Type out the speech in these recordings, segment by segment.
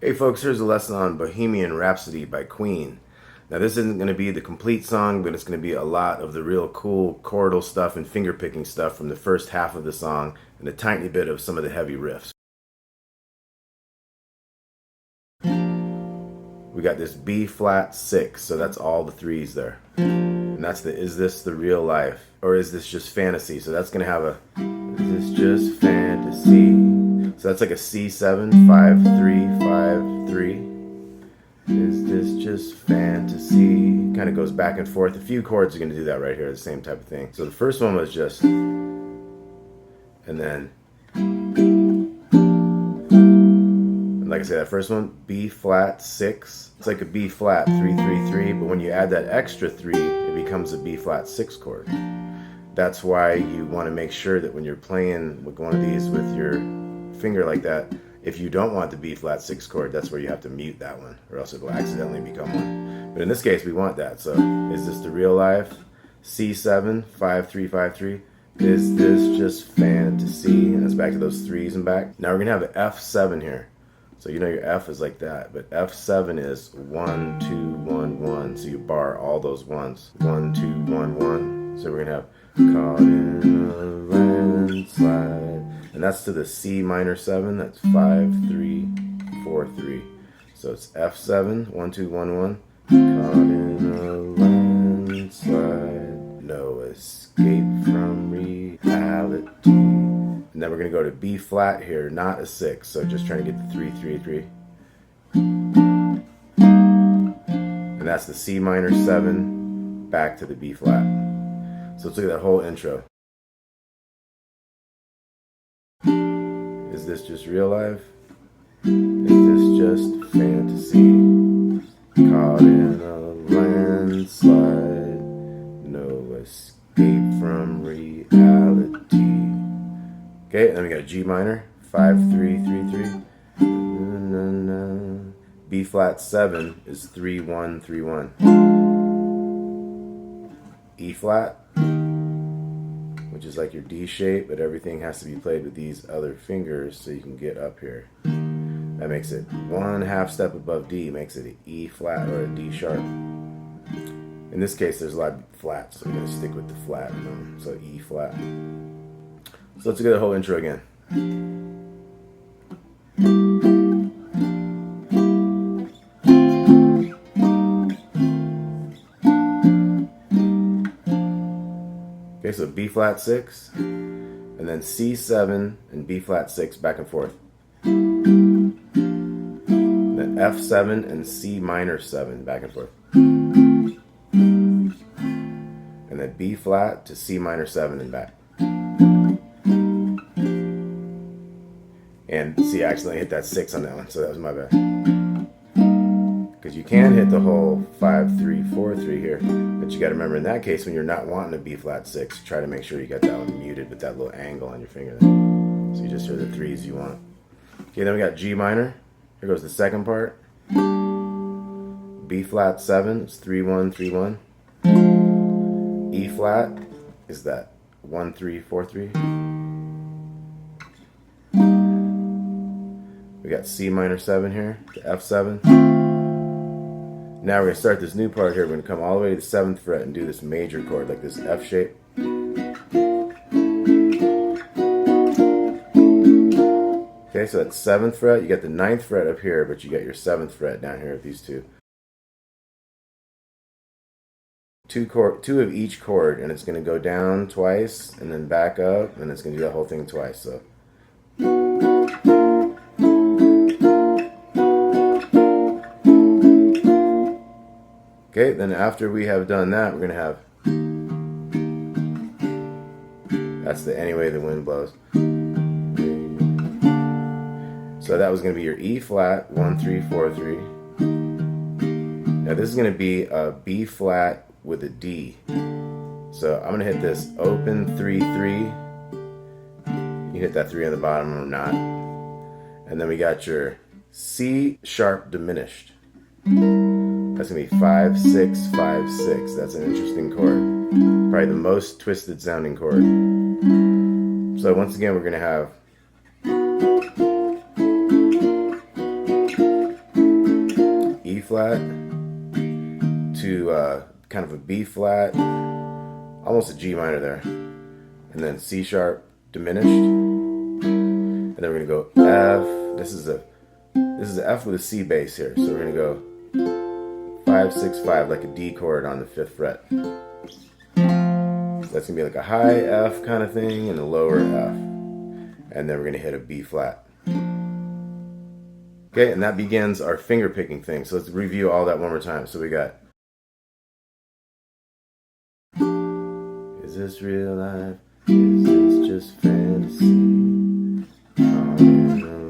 Hey folks, here's a lesson on Bohemian Rhapsody by Queen. Now this isn't going to be the complete song, but it's going to be a lot of the real cool chordal stuff and fingerpicking stuff from the first half of the song and a tiny bit of some of the heavy riffs. We got this B flat 6, so that's all the threes there. And that's the is this the real life or is this just fantasy? So that's going to have a is this just fantasy? So that's like a C7, 5-3, 5-3. Is this just fantasy? Kind of goes back and forth. A few chords are going to do that right here, the same type of thing. So the first one was just, and then, like I said, that first one, B flat 6. It's like a B flat 3-3-3, but when you add that extra 3, it becomes a B flat 6 chord. That's why you want to make sure that when you're playing with one of these with your finger like that, if you don't want the B flat 6 chord, that's where you have to mute that one, or else it will accidentally become one. But in this case, we want that. So, is this the real life? C7, 5-3, 5-3. Is this just fantasy? And it's back to those threes and back. Now we're gonna have an F7 here. So you know your F is like that, but F7 is 1, 2, 1, 1. So you bar all those ones. 1, 2, 1, 1. So we're gonna have caught in a landslide. And that's to the C minor 7. That's 5-3, 4-3. So it's F7, 1, 2, 1, 1. Caught in a landslide, no escape from reality. And then we're going to go to B flat here, not a 6. So just trying to get the 3, 3, 3. And that's the C minor 7 back to the B flat. So let's look at that whole intro. Is this just real life? Is this just fantasy? Caught in a landslide, no escape from reality. Okay, and then we got a G minor, 5-3-3-3. B flat 7 is 3-1-3-1. E flat, which is like your D shape, but everything has to be played with these other fingers so you can get up here. That makes it 1/2 step above D, makes it an E flat or a D sharp. In this case, there's a lot of flats, so I'm going to stick with the flat, so E flat. So let's get the whole intro again. Okay, so B flat 6, and then C7 and B flat 6 back and forth. Then F7 and C minor 7 back and forth. And then B flat to C minor 7 and back. And see, I accidentally hit that 6 on that one, so that was my bad. Because you can hit the whole 5-3-4-3 here, but you got to remember in that case when you're not wanting a B flat 6, try to make sure you got that one muted with that little angle on your finger there. So you just hear the threes you want. Okay, then we got G minor. Here goes the second part. B flat 7, it's 3-1-3-1. E flat is that 1-3-4-3. We got C minor 7 here, to F7. Now we're going to start this new part here. We're going to come all the way to the 7th fret and do this major chord, like this F shape. Okay, so that's 7th fret. You got the 9th fret up here, but you got your 7th fret down here with these two. Two of each chord, and it's going to go down twice, and then back up, and it's going to do that whole thing twice. So. Okay, then after we have done that, we're going to have, that's the Any Way the Wind Blows. So that was going to be your E flat, 1-3-4-3. Now this is going to be a B flat with a D. So I'm going to hit this open 3-3. You hit that 3 on the bottom or not. And then we got your C sharp diminished. That's going to be 5-6-5-6. That's an interesting chord. Probably the most twisted sounding chord. So once again, we're going to have flat to kind of a B flat, almost a G minor there, and then C sharp diminished, and then we're gonna go F. This is a F with a C bass here, so we're gonna go 5 6 5 like a D chord on the 5th fret. So that's gonna be like a high F kind of thing and a lower F, and then we're gonna hit a B flat. Okay, and that begins our finger picking thing. So let's review all that one more time. So we got, is this real life? Is this just fantasy? On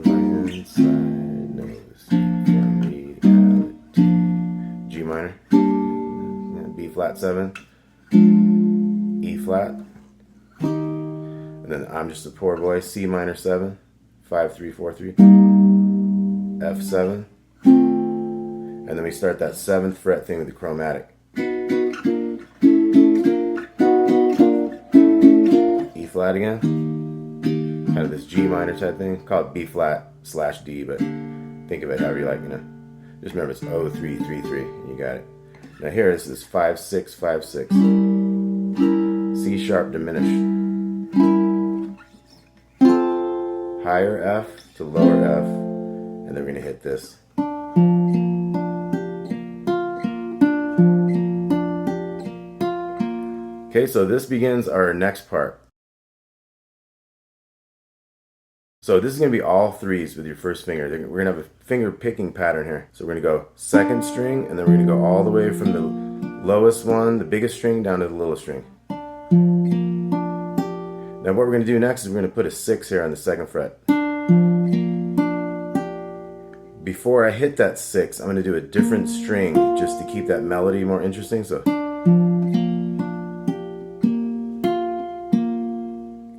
the inside, no escape from reality. G minor, B flat 7, E flat, and then I'm just a poor boy, C minor 7, 5 3 4 3, F7, and then we start that 7th fret thing with the chromatic. E flat again, kind of this G minor type thing, call it B flat / D, but think of it however you like, you know. Just remember it's 0 3 3 3, and you got it. Now here this is 5 6 5 6, C sharp diminished, higher F to lower F, and then we're going to hit this. Okay, so this begins our next part. So this is going to be all threes with your first finger. We're going to have a finger picking pattern here. So we're going to go 2nd string, and then we're going to go all the way from the lowest one, the biggest string, down to the littlest string. Now what we're going to do next is we're going to put a 6 here on the 2nd fret. Before I hit that 6, I'm going to do a different string just to keep that melody more interesting. So,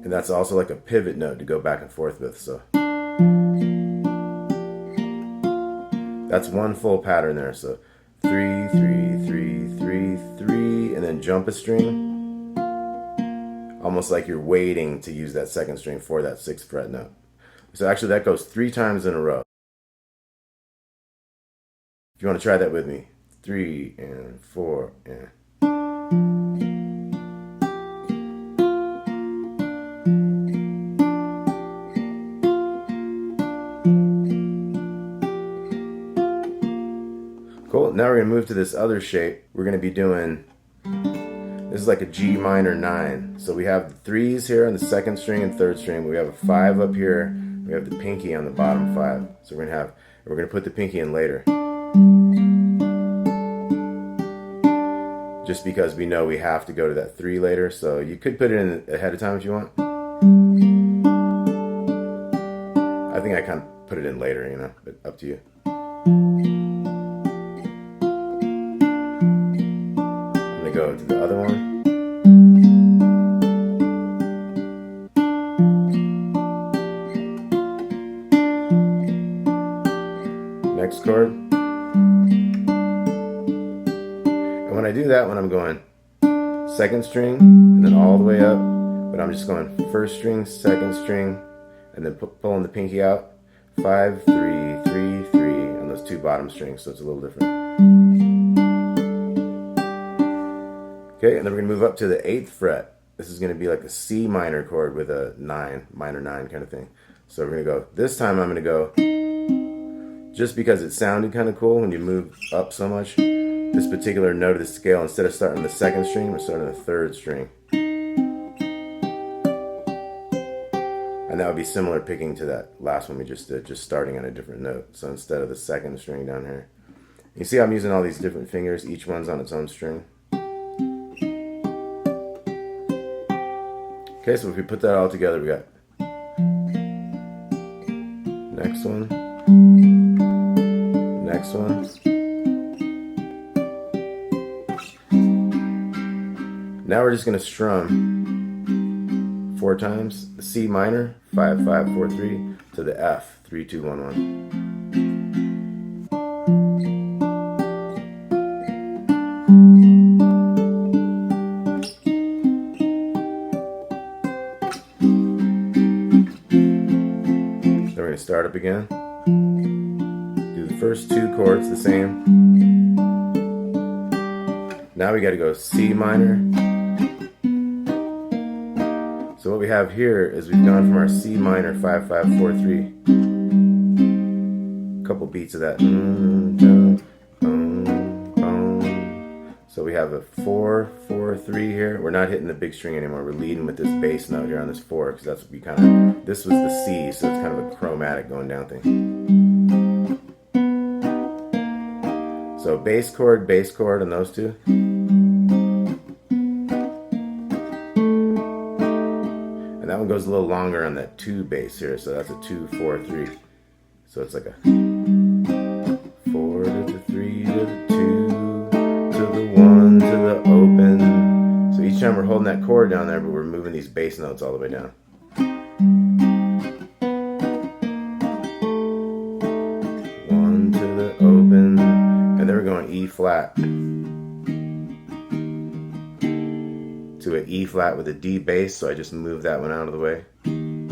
and that's also like a pivot note to go back and forth with. So that's one full pattern there. So 3 3 3 3 3, and then jump a string, almost like you're waiting to use that 2nd string for that 6th fret note. So actually that goes 3 times in a row. If you want to try that with me, 3 and 4 and. Cool, now we're going to move to this other shape. We're going to be doing, this is like a G minor 9. So we have the 3s here on the 2nd string and 3rd string. We have a 5 up here. We have the pinky on the bottom 5. So we're going to put the pinky in later. Just because we know we have to go to that 3 later, so you could put it in ahead of time if you want. I think I kind of put it in later, you know, but up to you. I'm going to go to the other one. Next chord. When I do that one, I'm going 2nd string and then all the way up, but I'm just going 1st string, 2nd string, and then pulling the pinky out, 5 3 3 3 on those 2 bottom strings, so it's a little different. Okay, and then we're going to move up to the 8th fret. This is going to be like a C minor chord with a 9, minor 9 kind of thing. So we're going to go, this time I'm going to go, just because it sounded kind of cool when you move up so much, this particular note of the scale, instead of starting the 2nd string, we're starting the 3rd string. And that would be similar picking to that last one we just did, just starting on a different note. So instead of the 2nd string down here. You see I'm using all these different fingers, each one's on its own string. Okay, so if we put that all together, we got next one, next one. Now we're just going to strum 4 times the C minor, 5 5 4 3, to the F, 3 2 1 1. Then we're going to start up again, do the first two chords the same. Now we got to go C minor. So what we have here is we've gone from our C minor 5-5-4-3. A couple beats of that. So we have a 4-4-3 here. We're not hitting the big string anymore. We're leading with this bass note here on this 4 because that's what we kind of. This was the C, so it's kind of a chromatic going down thing. So bass chord on those two. And that one goes a little longer on that 2 bass here, so that's a 2-4-3. So it's like a 4 to the 3 to the 2 to the 1 to the open. So each time we're holding that chord down there, but we're moving these bass notes all the way down. 1 to the open, and then we're going E flat to an E flat with a D bass, so I just moved that one out of the way. Then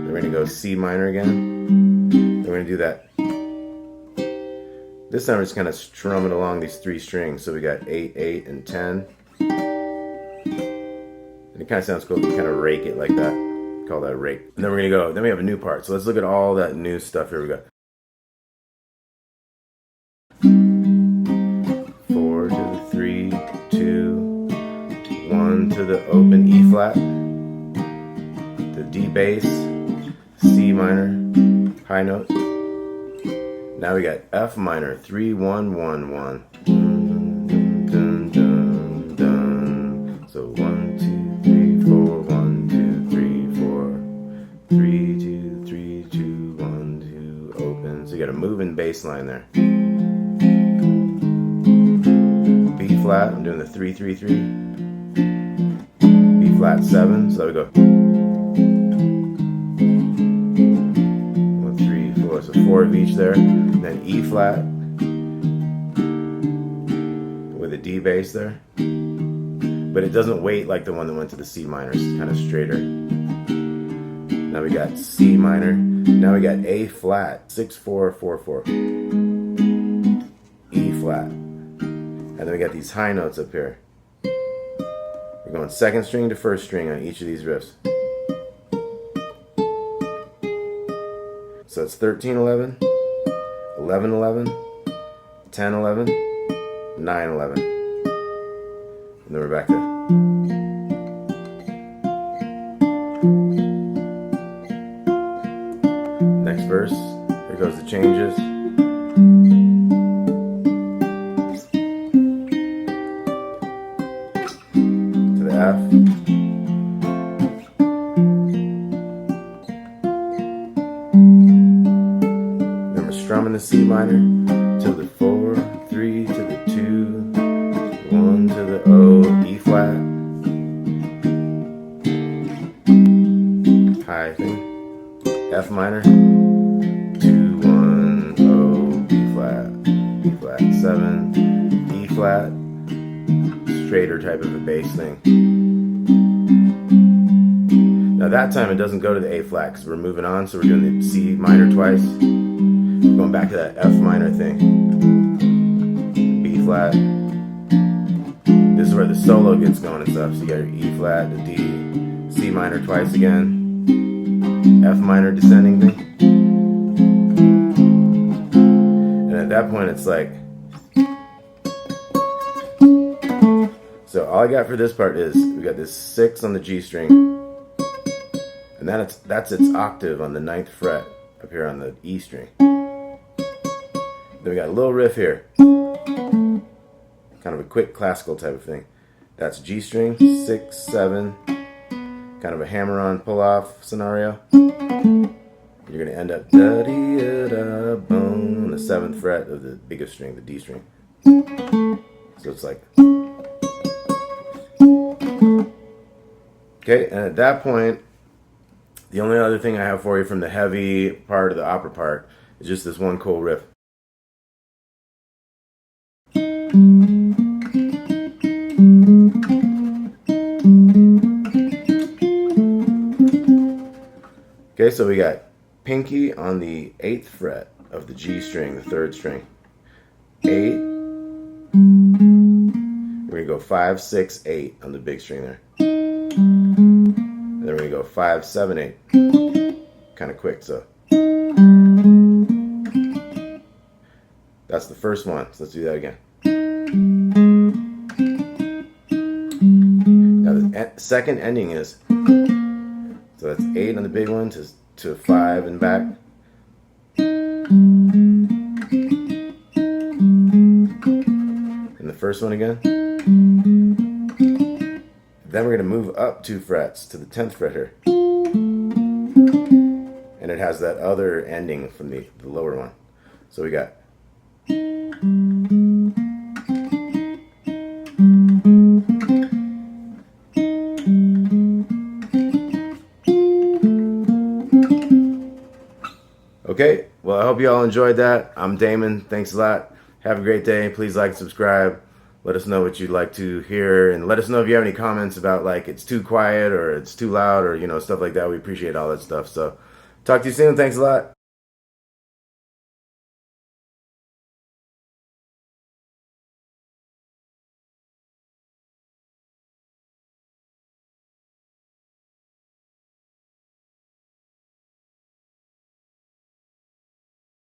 we're going to go C minor again. Then we're going to do that. This time we're just kind of strumming along these 3 strings. So we got 8, 8, and 10. And it kind of sounds cool if you kind of rake it like that. Call that a rake. And then we're going to go, then we have a new part. So let's look at all that new stuff here. We got 4 to the 3, 2, 1 to the open E flat, the D bass, C minor, high note. Now we got F minor, 3, 1, 1, 1. Dun, dun, dun. So 1, 2, 3, 4, 1, 2, 3, 4, 3, 2, 3, 2, 1, 2, open. So you got a moving bass line there. B flat, I'm doing the 3, 3, 3. B flat 7, so that we go. 1, 3, 4, so 4 of each there. Then E flat with a D bass there, but it doesn't wait like the one that went to the C minor. It's kind of straighter. Now we got C minor. Now we got A flat, 6-4-4-4, E flat, and then we got these high notes up here. We're going second string to first string on each of these riffs. So it's 13-11. 11-11, 10-11, 9-11, and then we're back to. Next verse, here goes the changes. To the F. Strumming the C minor to the 4, 3 to the 2, 1 to the O, E flat, high thing, F minor, 2, 1, O, B flat 7, E flat, straighter type of a bass thing. Now that time it doesn't go to the A flat because we're moving on, so we're doing the C minor twice. Going back to that F minor thing. B flat. This is where the solo gets going and stuff. So you got your E flat, the D, C minor twice again, F minor descending thing. And at that point it's like. So all I got for this part is we got this 6 on the G string, and then that's its octave on the 9th fret up here on the E string. Then we got a little riff here, kind of a quick classical type of thing. That's G string, 6, 7, kind of a hammer-on pull-off scenario. You're going to end up da-dee-da-boom on the 7th fret of the biggest string, the D string. So it's like. Okay, and at that point, the only other thing I have for you from the heavy part of the opera part is just this one cool riff. Okay, so we got pinky on the 8th fret of the G string, the 3rd string. 8. We're going to go 5, 6, 8 on the big string there. And then we're going to go 5, 7, 8. Kind of quick, so. That's the first one. So let's do that again. Now the second ending is, so that's 8 on the big one to 5 and back. And the first one again. Then we're going to move up 2 frets to the 10th fret here. And it has that other ending from the lower one. So we got okay, well, I hope you all enjoyed that. I'm Damon. Thanks a lot. Have a great day. Please like and subscribe. Let us know what you'd like to hear, and let us know if you have any comments about, like, it's too quiet or it's too loud or, you know, stuff like that. We appreciate all that stuff. So talk to you soon. Thanks a lot.